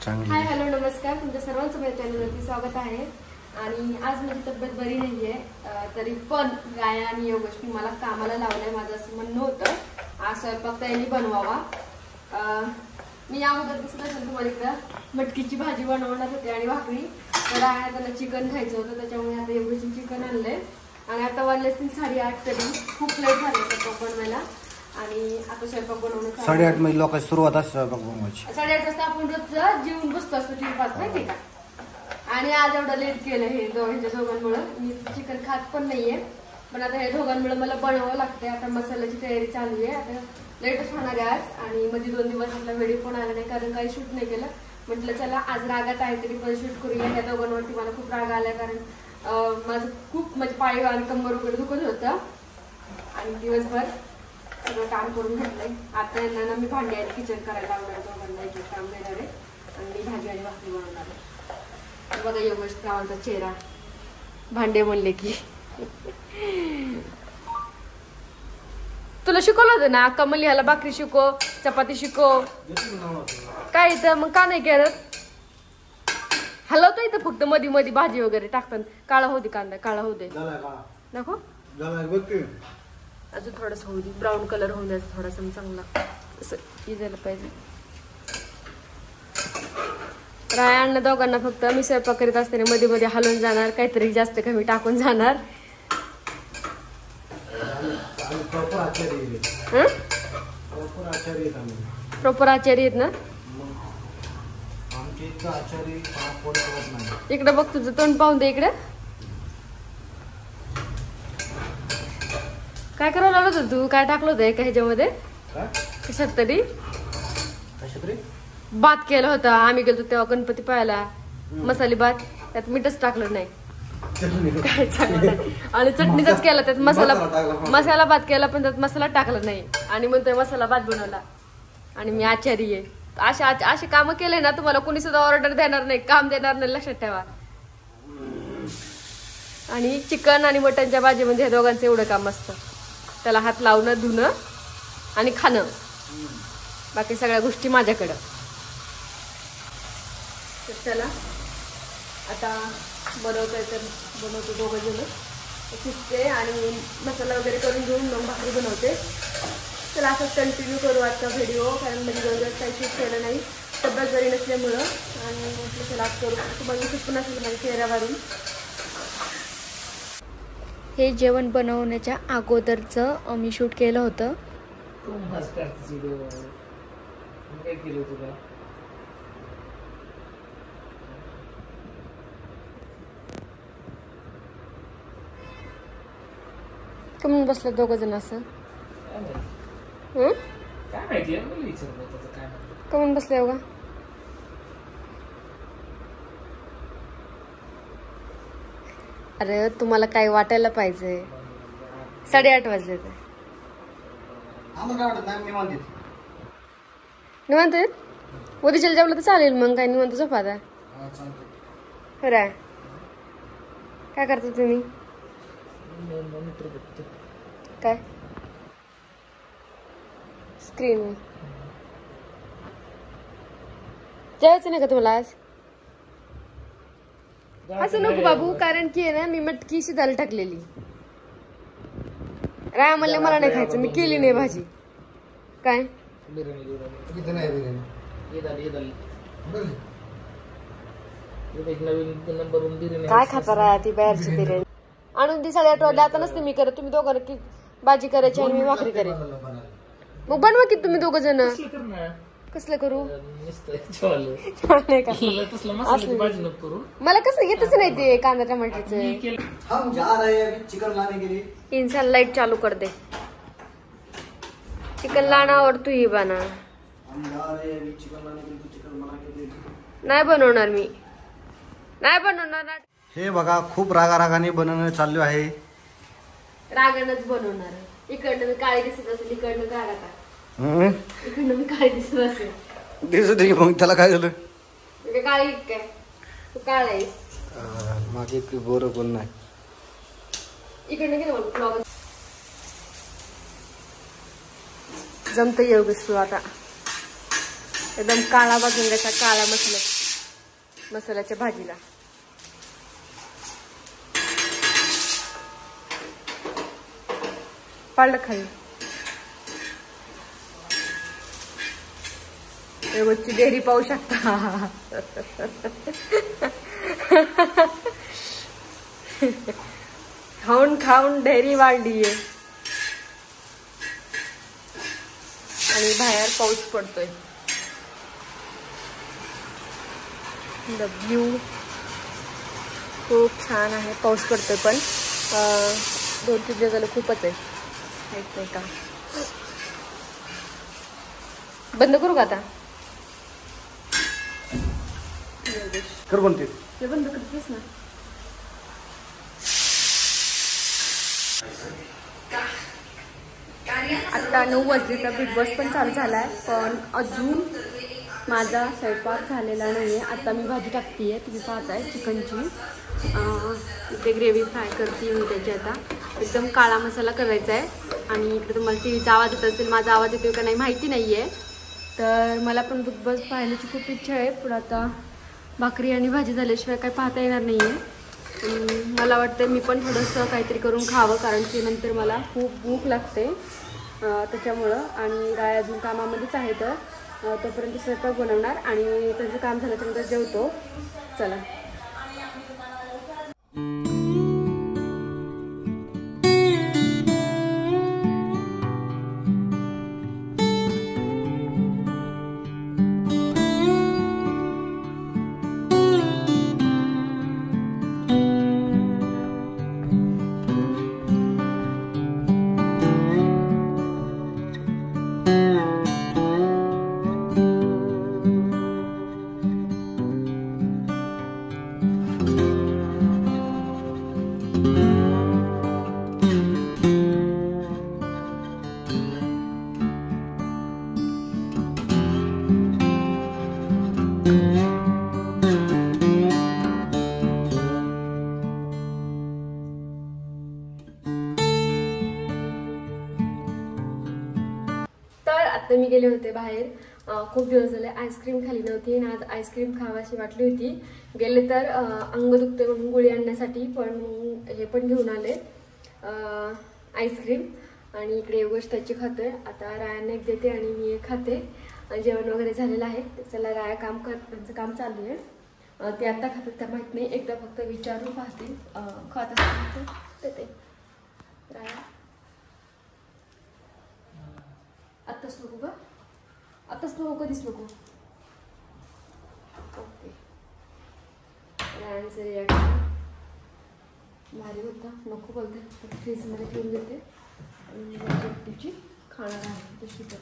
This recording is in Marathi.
हाय हॅलो नमस्कार, तुमच्या सर्वांचं माझ्या चॅनलवरती स्वागत आहे. आणि आज माझी तब्येत बरी नाहीये, तरी पण गाया आणि योगेशनी मला कामाला लावलंय. माझं असं म्हणणं होतं आज स्वयंपाक त्यांनी बनवावा. मी अगोदर दिसत असेल तुम्हाला इकडं मटकीची भाजी बनवणार होते आणि भाकरी. तर त्यांना चिकन खायचं होतं, त्याच्यामुळे आता योगेशने चिकन आणलंय. आणि आता वाजले 8:30 तरी खूप लेट झालं स्वयंपाक बनवायला. आणि आता स्वयंपाक बनवणं 8:30 मध्ये लोकांची सुरुवात असते स्वयंपाक बनवायची. 8:30 वाजता आपण रोज जेवून बसतो असतो टीव्ही पाहत, माहिती का. आणि आज एवढं लेट केलं हे दोघांमुळे. मी चिकन खात पण नाहीये, पण आता हे दोघांमुळे मला बनवावं लागतंय. आता मसाल्याची तयारी चालू आहे. आता लेटच होणार आहे आज. आणि मध्ये 2 दिवस आपला व्हिडिओ पण आला नाही, कारण काही शूट नाही केलं. म्हटलं चला आज रागात आहे तरी पण शूट करूया. या दोघांवरती मला खूप राग आलाय, कारण माझं खूप म्हणजे पाय आणि कंबर वगैरे दुखत होतं. आणि दिवसभर सगळं काम करून घेतलंय. आता यांना ना मी भांडी आणि किचन करायला लागणार, दोघांना एक काम देणार आहे. आणि मी भाजी आणि भाकरी बनवणार आहे. बघा योगेश रावांचा चेहरा, भांडे म्हणले की. तुला शिकवलं होतं ना कमल, ह्याला भाकरी शिकव, चपाती शिकव. काय इथं मग का नाही केलं? हलवतो इथं फक्त मधी मधी भाजी वगैरे टाकताना. काळा होऊ दे कांदा, काळा होऊ दे नको. अजून थोडस होऊ दे, ब्राऊन कलर होऊन द्यायचा थोडासा चांगला, असं इजायला पाहिजे. रायांना दोघांना फक्त मी स्वयंपाक करीत असताना मध्ये मध्ये हलवून जाणार, काहीतरी जास्त कमी टाकून जाणार. प्रॉपर आचारी आहेत ना. इकडे बघ, तुझं तोंड पाहून दे. इकडे काय करावं लागलं होतं तू? काय टाकलं होतं का ह्याच्यामध्ये? कशात तरी भात केलं होतं. आम्ही गेलो तेव्हा गणपती पाहायला, मसाले भात. त्यात मीठच टाकलं नाही, काय चांगलं नाही. आणि चटणीचाच केला, त्यात मसाला भात केला पण त्यात मसाला टाकला नाही. आणि म्हणतोय मसाला भात बनवला. आणि मी आचारी आहे. अशी कामं केले ना तुम्हाला कोणी सुद्धा ऑर्डर देणार नाही, काम देणार नाही, लक्षात ठेवा. आणि चिकन आणि मटनच्या भाजीमध्ये हे दोघांचं एवढं काम असतं. त्याला हात लावणं, धुणं आणि खाणं, बाकी सगळ्या गोष्टी माझ्याकडं. तर चला आता बनवतोय तर बनवतो, दोघं जण शिजते आणि मसाला वगैरे करून घेऊन मग भाकरी बनवते. चला असंच कंटिन्यू करू आजचा व्हिडिओ, कारण म्हणजे 2 दिवस काही शूट केलं नाही तब्येत बरी नसल्यामुळं. आणि म्हटलं चला आज करू, तुम्हाला दिसत पण असेल माझ्या चेहऱ्यावरून. हे जेवण बनवण्याच्या अगोदरचं मी शूट केलं होतं. कमून बसलं दोघं जण असं? कमून बसले हो का? अरे तुम्हाला काय वाटायला पाहिजे. 8:30 वाजले ते. निवांत आहेत. उद्याच्याला जेवलं तर चालेल मग, काय निवांत झोपा आता. खरं काय करता तुम्ही? काय स्क्रीन जेवायचं नाही का तुम्हाला आज? असं नको बाबू, कारण की ना मी मटकी शिजायला टाकलेली. राया म्हणले मला नाही खायचं, मी केली नाही भाजी. काय काय खाता राया ती बाहेरची बिर्याणी आणून ती 8:30 वाजले. आता नसते मी करत, तुम्ही दोघं की भाजी करायची आणि मी भाकरी करायची. मग बनवा की तुम्ही दोघं जण. कसलं करू? मला कसं येतच नाही ते कांदा टमाट्याचं. इंसान लाईट चालू कर दे. चिकन लाना और तू ही बना. नाही बनवणार मी, नाही बनवणार. हे बघा खूप रागारागाने बनवणं चालू आहे. रागानच बनवणार. इकडनं मी काळी दिसत असेल, इकडनं रागात, इकडनं मी काळी दिसत असेल. दिसू दे मग, त्याला काय झालं? काळी काय तू काळ आहेस. माझे गोर कोण नाही. इकडनं गेलं जमतं योगेश तू आता. एकदम काळा बाजून काळा मसाला. मसाल्याच्या भाजीला. पाळलं खाली रोजची डेअरी पाहू शकता. खाऊन खाऊन डेअरी वाढलीये आणि बाहेर पाऊस पडतोय. व्ह्यू खूप छान आहे. पाऊस पडतोय पण 2-3 दिवस झालं खूपच आहे. नाही का बंद करू का आता? कर बनते ते बंद करतेस ना. आता 9 वाजले तर बिग बॉस पण चालू झालाय पण अजून माझा स्वयंपाक झालेला नाहीये. आता मी भाजी टाकतीये. तुम्ही पाहताय चिकनची. इथे ग्रेव्ही फ्राय करते मी त्याची. आता एकदम काळा मसाला करायचा आहे. आणि इकडे तुम्हाला टीव्हीचा आवाज येत असेल. माझा आवाज येतोय का नाही माहिती नाहीये. तर मला पण बिग बॉस पाहण्याची खूप इच्छा आहे पण आता भाकरी आणि भाजी झाल्याशिवाय काही पाहता येणार नाहीये. मला वाटतं मी पण थोडंसं काहीतरी करून खावं कारण की नंतर मला खूप भूक लागते त्याच्यामुळं. आणि राय अजून कामामध्येच आहे तर तोपर्यंत स्वयंपाक बनवणार आणि त्यांचं काम झाल्याच्यानंतर जेवतो. चला. आता मी गेले होते बाहेर. खूप दिवस झाले आईस्क्रीम खाली नव्हती आणि आज आईस्क्रीम खावाशी वाटली होती. गेले तर अंग दुखते म्हणून गोळी आणण्यासाठी पण हे पण घेऊन आले आईस्क्रीम. आणि इकडे योगेश त्याची खातोय. आता रायांना एक देते आणि मी एक खाते. जेवण वगैरे झालेलं आहे. चला राया त्यांचं काम चालू आहे. ते आता खातात त्या माहीत नाही. एकदा फक्त विचारून पाहते खात असतील देते. राया आत्ताच नको का? आत्ताच नको कधीच नको. ओके. रायांचं रिॲक्शन भारी होता. नको बोलते फ्रीजमध्ये ठेवून देते आणि तुमची खाणार आहे तशी तर